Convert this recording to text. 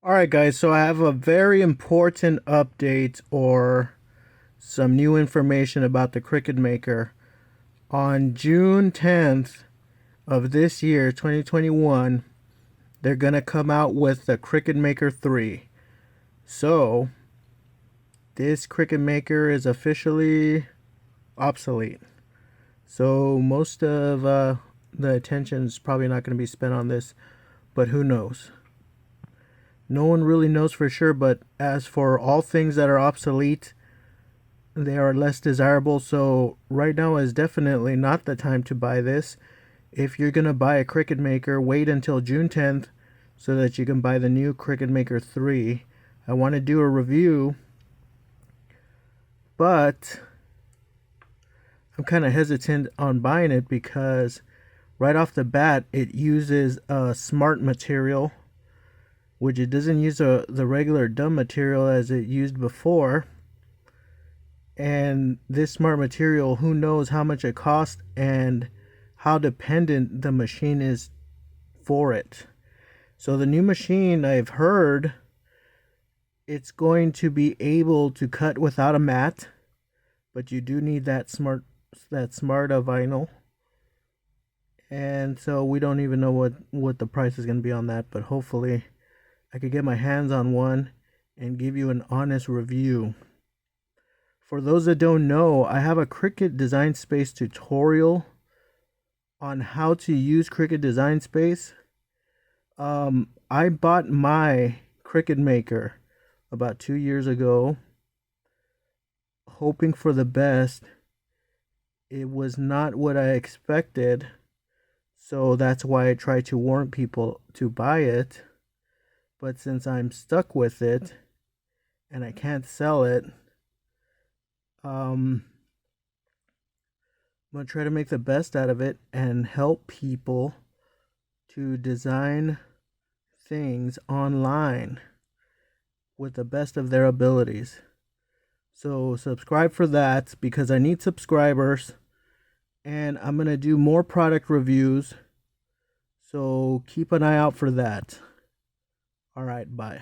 Alright guys, so I have a very important update or some new information about the Cricut Maker. On June 10th of this year, 2021, they're going to come out with the Cricut Maker 3. So, this Cricut Maker is officially obsolete. So, most of the attention is probably not going to be spent on this, but who knows? No one really knows for sure, but as for all things that are obsolete, they are less desirable. So right now is definitely not the time to buy this. If you're going to buy a Cricut Maker, wait until June 10th so that you can buy the new Cricut Maker 3. I want to do a review, but I'm kind of hesitant on buying it because right off the bat it uses a smart material, which it doesn't use the regular dumb material as it used before. And this smart material, who knows how much it costs and how dependent the machine is for it. So the new machine, I've heard, it's going to be able to cut without a mat, but you do need that smart vinyl. And so we don't even know what the price is going to be on that, but hopefully I could get my hands on one and give you an honest review. For those that don't know, I have a Cricut Design Space tutorial on how to use Cricut Design Space. I bought my Cricut Maker about 2 years ago, hoping for the best. It was not what I expected, so that's why I try to warn people to buy it. But since I'm stuck with it and I can't sell it, I'm gonna try to make the best out of it and help people to design things online with the best of their abilities. So subscribe for that because I need subscribers, and I'm gonna do more product reviews, so keep an eye out for that. All right, bye.